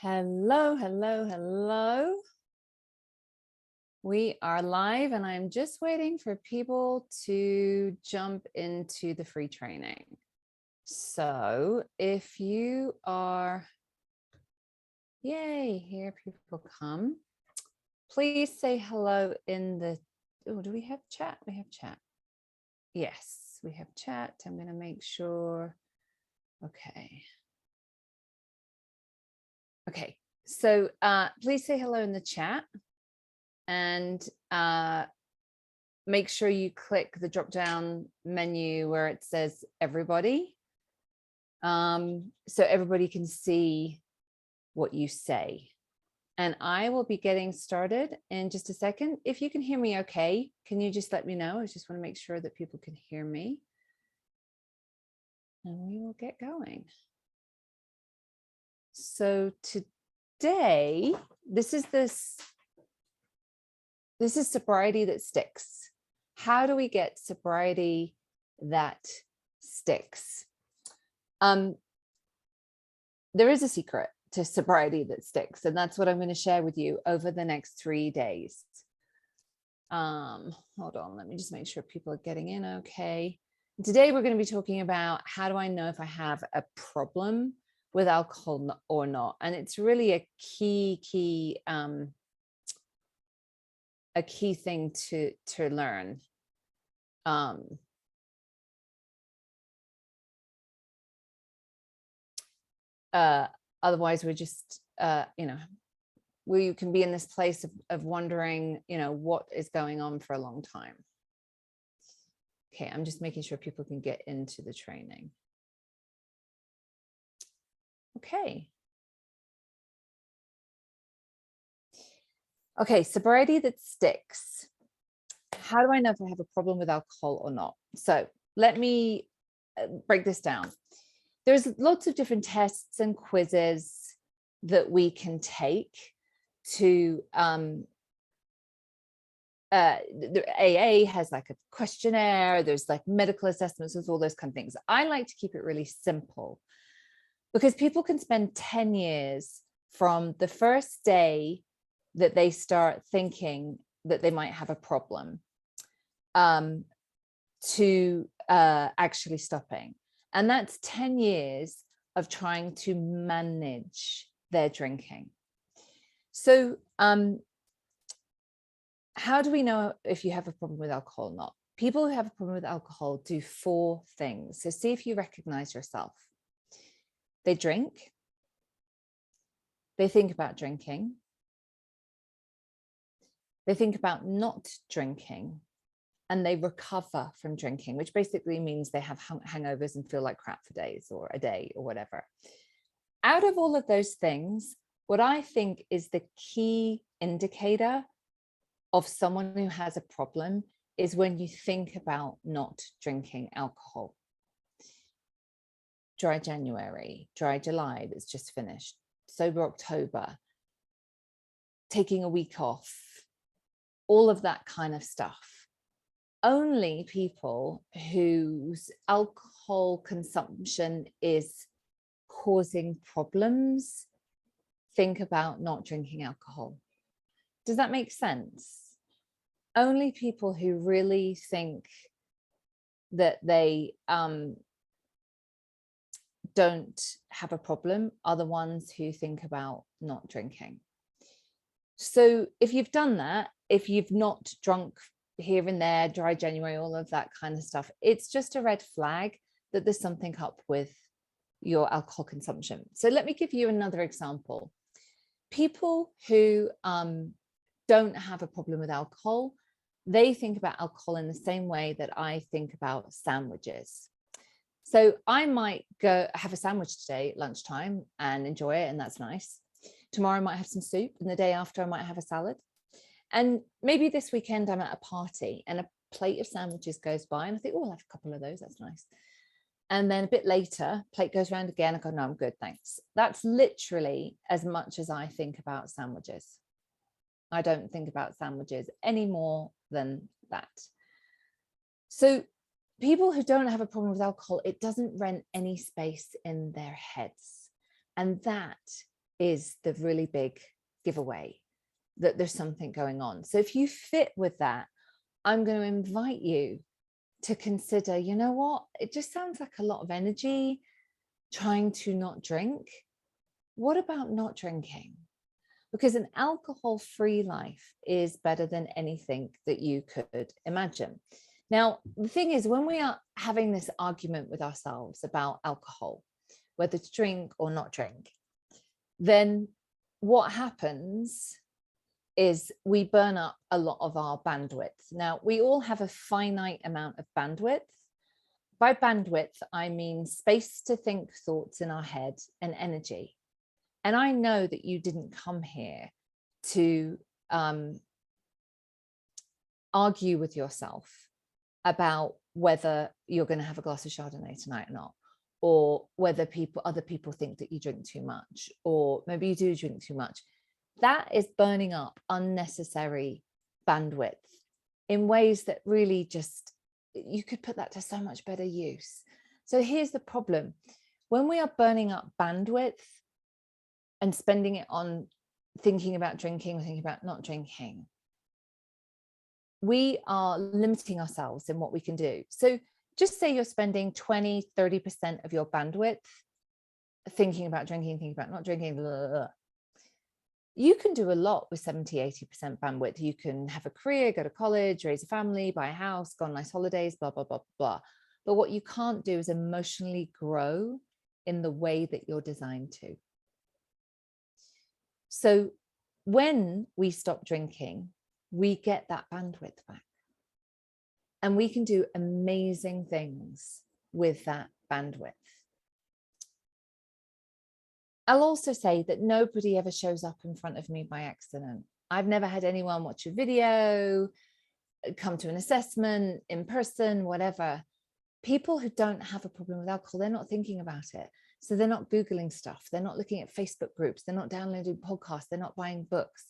Hello, hello, hello. We are live and I'm just waiting for people to jump into the free training. So if you are, yay, here people come. Please say hello in the, oh, do we have chat? We have chat. Yes, we have chat. I'm going to make sure. Okay. Okay. So please say hello in the chat. And make sure you click the drop down menu where it says everybody. So everybody can see what you say. And I will be getting started in just a second. If you can hear me okay, can you just let me know? I just want to make sure that people can hear me. And we will get going. So today, this is sobriety that sticks. How do we get sobriety that sticks? There is a secret to sobriety that sticks, and that's what I'm going to share with you over the next 3 days. Hold on, let me just make sure people are getting in okay. Today we're going to be talking about how do I know if I have a problem with alcohol or not, and it's really a key thing to learn. Otherwise we're just we can be in this place of wondering what is going on for a long time. Okay, I'm just making sure people can get into the training. Okay, sobriety that sticks. How do I know if I have a problem with alcohol or not? So let me break this down. There's lots of different tests and quizzes that we can take to the AA has like a questionnaire, there's like medical assessments, there's all those kind of things. I like to keep it really simple because people can spend 10 years from the first day that they start thinking that they might have a problem to actually stopping. And that's 10 years of trying to manage their drinking. So how do we know if you have a problem with alcohol or not? People who have a problem with alcohol do 4 things. So see if you recognize yourself. They drink. They think about drinking. They think about not drinking. And they recover from drinking, which basically means they have hangovers and feel like crap for days or a day or whatever. Out of all of those things, what I think is the key indicator of someone who has a problem is when you think about not drinking alcohol. Dry January, dry July that's just finished, sober October, taking a week off, all of that kind of stuff. Only people whose alcohol consumption is causing problems think about not drinking alcohol. Does that make sense? Only people who really think that they don't have a problem are the ones who think about not drinking. So if you've done that, if you've not drunk here and there, dry January, all of that kind of stuff, it's just a red flag that there's something up with your alcohol consumption. So let me give you another example. People who don't have a problem with alcohol, they think about alcohol in the same way that I think about sandwiches. So I might go have a sandwich today at lunchtime and enjoy it, and that's nice. Tomorrow I might have some soup, and the day after I might have a salad. And maybe this weekend I'm at a party and a plate of sandwiches goes by and I think, oh, I'll have a couple of those, that's nice. And then a bit later, plate goes around again, I go, no, I'm good, thanks. That's literally as much as I think about sandwiches. I don't think about sandwiches any more than that. So people who don't have a problem with alcohol, it doesn't rent any space in their heads. And that is the really big giveaway that there's something going on. So if you fit with that, I'm going to invite you to consider, you know what, it just sounds like a lot of energy trying to not drink. What about not drinking? Because an alcohol-free life is better than anything that you could imagine. Now, the thing is, when we are having this argument with ourselves about alcohol, whether to drink or not drink, then what happens is we burn up a lot of our bandwidth. Now, we all have a finite amount of bandwidth. By bandwidth, I mean space to think thoughts in our head and energy. And I know that you didn't come here to argue with yourself about whether you're going to have a glass of Chardonnay tonight or not, or whether other people think that you drink too much, or maybe you do drink too much. That is burning up unnecessary bandwidth in ways that really just, you could put that to so much better use. So here's the problem. When we are burning up bandwidth and spending it on thinking about drinking or thinking about not drinking, we are limiting ourselves in what we can do. So just say you're spending 20, 30% of your bandwidth thinking about drinking, thinking about not drinking, blah, blah, blah. You can do a lot with 70, 80% bandwidth. You can have a career, go to college, raise a family, buy a house, go on nice holidays, blah, blah, blah, blah. But what you can't do is emotionally grow in the way that you're designed to. So when we stop drinking, we get that bandwidth back. And we can do amazing things with that bandwidth. I'll also say that nobody ever shows up in front of me by accident. I've never had anyone watch a video, come to an assessment in person, whatever. People who don't have a problem with alcohol, they're not thinking about it. So they're not Googling stuff. They're not looking at Facebook groups. They're not downloading podcasts. They're not buying books.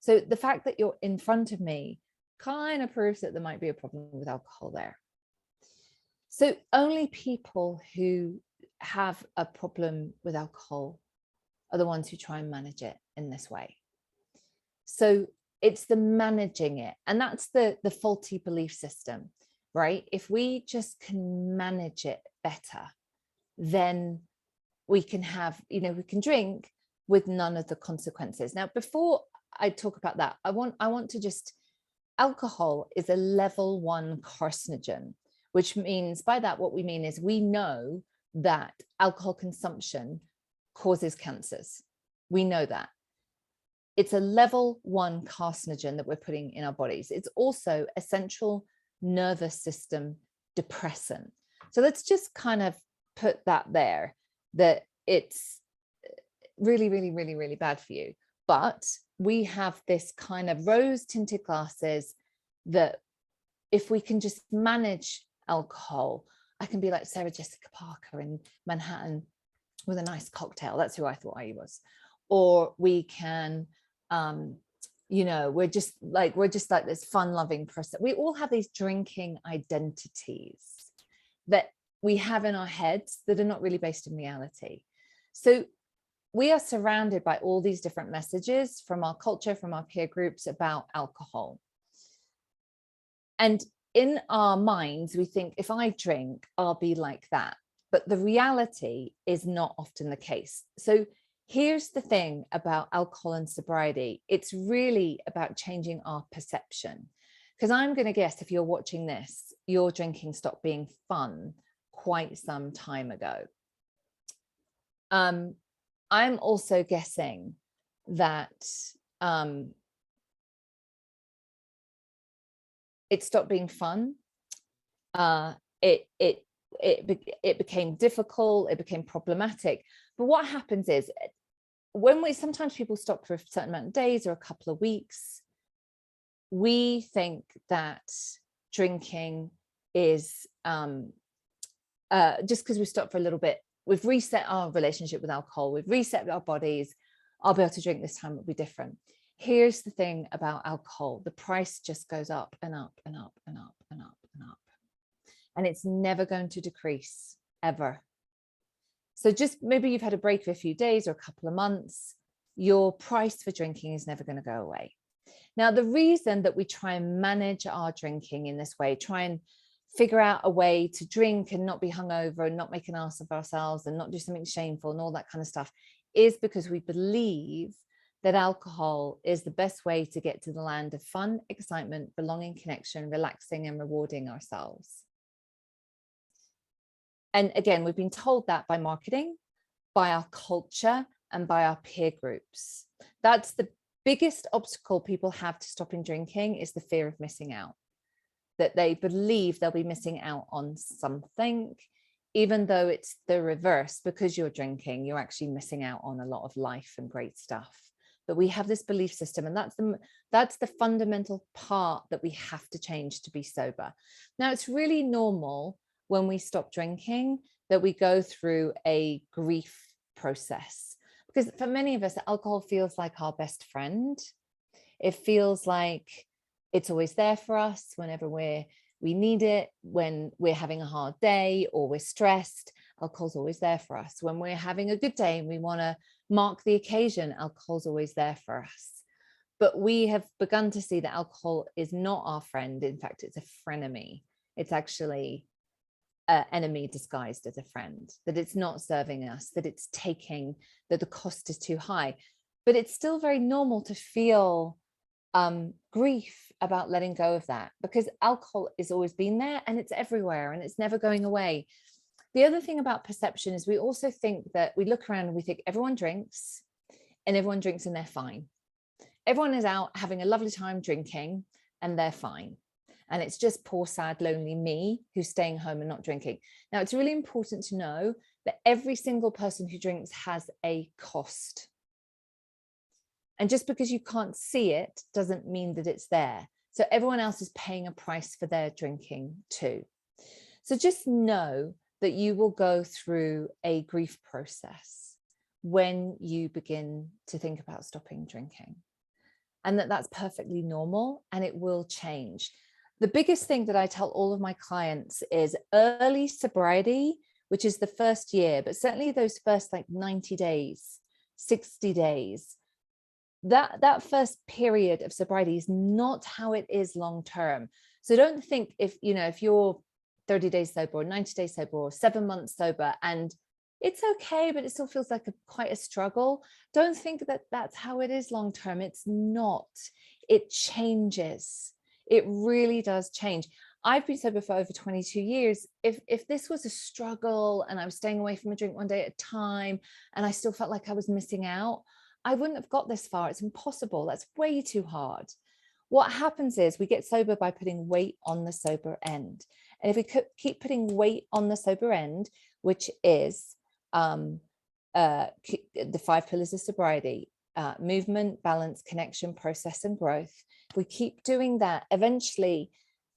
So the fact that you're in front of me kind of proves that there might be a problem with alcohol there. So only people who have a problem with alcohol are the ones who try and manage it in this way. So it's the managing it. And that's the faulty belief system, right? If we just can manage it better, then we can have, we can drink with none of the consequences. Now, before I talk about that, I want to just, alcohol is a level 1 carcinogen, which means by that, what we mean is we know that alcohol consumption causes cancers. We know that. It's a level 1 carcinogen that we're putting in our bodies. It's also a central nervous system depressant. So let's just kind of put that there, that it's really, really, really, really bad for you. But we have this kind of rose tinted glasses that if we can just manage alcohol, I can be like Sarah Jessica Parker in Manhattan with a nice cocktail. That's who I thought I was. Or we can, we're just like this fun loving person. We all have these drinking identities that we have in our heads that are not really based in reality. So we are surrounded by all these different messages from our culture, from our peer groups about alcohol. And in our minds, we think if I drink, I'll be like that. But the reality is not often the case. So here's the thing about alcohol and sobriety. It's really about changing our perception. Because I'm going to guess if you're watching this, your drinking stopped being fun quite some time ago. I'm also guessing that it stopped being fun. It became difficult. It became problematic. But what happens is sometimes people stop for a certain amount of days or a couple of weeks, we think that drinking is just because we stop for a little bit, we've reset our relationship with alcohol, we've reset our bodies, I'll be able to drink this time, it'll be different. Here's the thing about alcohol, the price just goes up and up and up and up and up and up. And it's never going to decrease, ever. So just maybe you've had a break for a few days or a couple of months, your price for drinking is never going to go away. Now, the reason that we try and manage our drinking in this way, try and figure out a way to drink and not be hungover and not make an ass of ourselves and not do something shameful and all that kind of stuff, is because we believe that alcohol is the best way to get to the land of fun, excitement, belonging, connection, relaxing and rewarding ourselves. And again, we've been told that by marketing, by our culture, and by our peer groups. That's the biggest obstacle people have to stopping drinking, is the fear of missing out. That they believe they'll be missing out on something, even though it's the reverse. Because you're drinking, you're actually missing out on a lot of life and great stuff. But we have this belief system, and that's the fundamental part that we have to change to be sober. Now, it's really normal when we stop drinking that we go through a grief process, because for many of us, alcohol feels like our best friend. It feels like it's always there for us whenever we need it. When we're having a hard day or we're stressed, alcohol's always there for us. When we're having a good day and we want to mark the occasion, alcohol's always there for us. But we have begun to see that alcohol is not our friend. In fact, it's a frenemy. It's actually an enemy disguised as a friend, that it's not serving us, that it's taking, that the cost is too high. But it's still very normal to feel grief about letting go of that, because alcohol has always been there and it's everywhere and it's never going away. The other thing about perception is we also think that we look around and we think everyone drinks and they're fine. Everyone is out having a lovely time drinking and they're fine. And it's just poor, sad, lonely me who's staying home and not drinking. Now, it's really important to know that every single person who drinks has a cost. And just because you can't see it doesn't mean that it's there. So everyone else is paying a price for their drinking too. So just know that you will go through a grief process when you begin to think about stopping drinking, and that that's perfectly normal and it will change. The biggest thing that I tell all of my clients is early sobriety, which is the first year, but certainly those first like 90 days, 60 days, that first period of sobriety is not how it is long term. So don't think if you're 30 days sober or 90 days sober or 7 months sober and it's okay, but it still feels like quite a struggle. Don't think that that's how it is long term. It's not. It changes. It really does change. I've been sober for over 22 years. If this was a struggle and I was staying away from a drink one day at a time and I still felt like I was missing out, I wouldn't have got this far. It's impossible. That's way too hard. What happens is we get sober by putting weight on the sober end. And if we keep putting weight on the sober end, which is the 5 pillars of sobriety, movement, balance, connection, process, and growth. If we keep doing that, eventually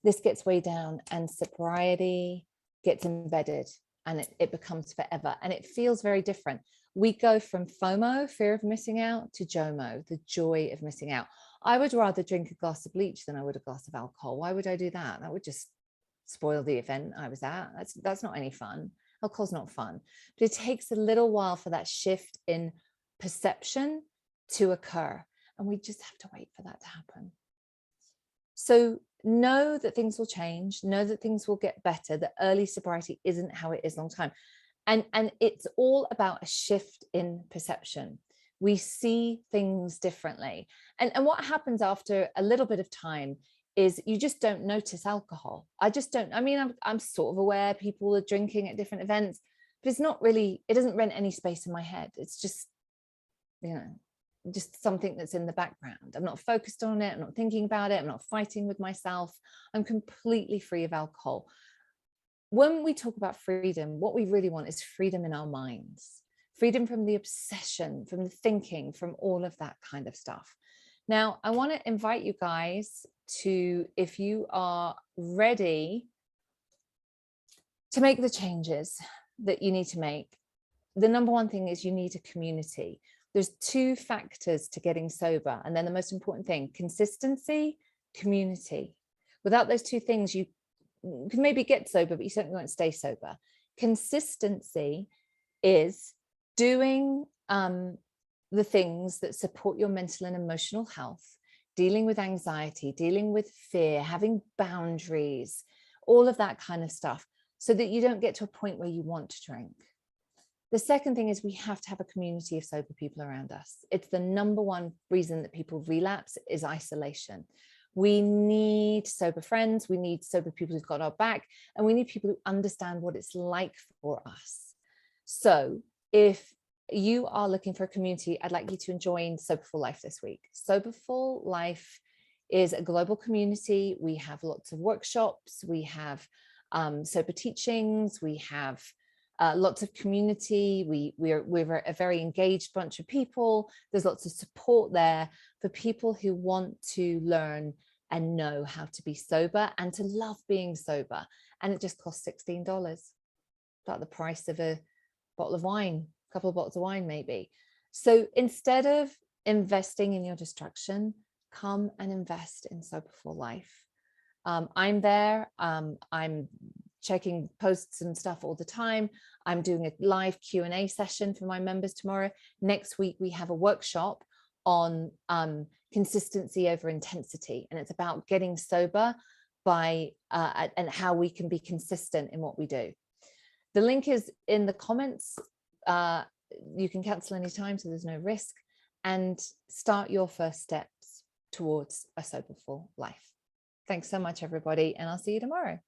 this gets way down and sobriety gets embedded and it becomes forever. And it feels very different. We go from FOMO, fear of missing out, to JOMO, the joy of missing out. I would rather drink a glass of bleach than I would a glass of alcohol. Why would I do that? That would just spoil the event I was at. That's not any fun. Alcohol's not fun. But it takes a little while for that shift in perception to occur. And we just have to wait for that to happen. So know that things will change. Know that things will get better. That early sobriety isn't how it is long time. And it's all about a shift in perception. We see things differently. And what happens after a little bit of time is you just don't notice alcohol. I just don't. I mean, I'm sort of aware people are drinking at different events, but it's not really, it doesn't rent any space in my head. It's just, just something that's in the background. I'm not focused on it. I'm not thinking about it. I'm not fighting with myself. I'm completely free of alcohol. When we talk about freedom, what we really want is freedom in our minds, freedom from the obsession, from the thinking, from all of that kind of stuff. Now, I want to invite you guys to, if you are ready to make the changes that you need to make, the number one thing is you need a community. There's 2 factors to getting sober. And then the most important thing, consistency, community. Without those 2 things, you can maybe get sober, but you certainly won't stay sober. Consistency is doing the things that support your mental and emotional health, dealing with anxiety, dealing with fear, having boundaries, all of that kind of stuff, so that you don't get to a point where you want to drink. The second thing is we have to have a community of sober people around us. It's the number one reason that people relapse is isolation. We need sober friends, we need sober people who've got our back, and we need people who understand what it's like for us. So if you are looking for a community, I'd like you to join Soberful Life this week. Soberful Life is a global community. We have lots of workshops, we have sober teachings, we have lots of community. We're a very engaged bunch of people. There's lots of support there for people who want to learn and know how to be sober and to love being sober. And it just costs $16, about the price of a bottle of wine, a couple of bottles of wine maybe. So instead of investing in your destruction, come and invest in Soberful Life. I'm there. I'm checking posts and stuff all the time. I'm doing a live Q&A session for my members tomorrow. Next week, we have a workshop on consistency over intensity. And it's about getting sober by and how we can be consistent in what we do. The link is in the comments. You can cancel anytime, so there's no risk. And start your first steps towards a soberful life. Thanks so much, everybody, and I'll see you tomorrow.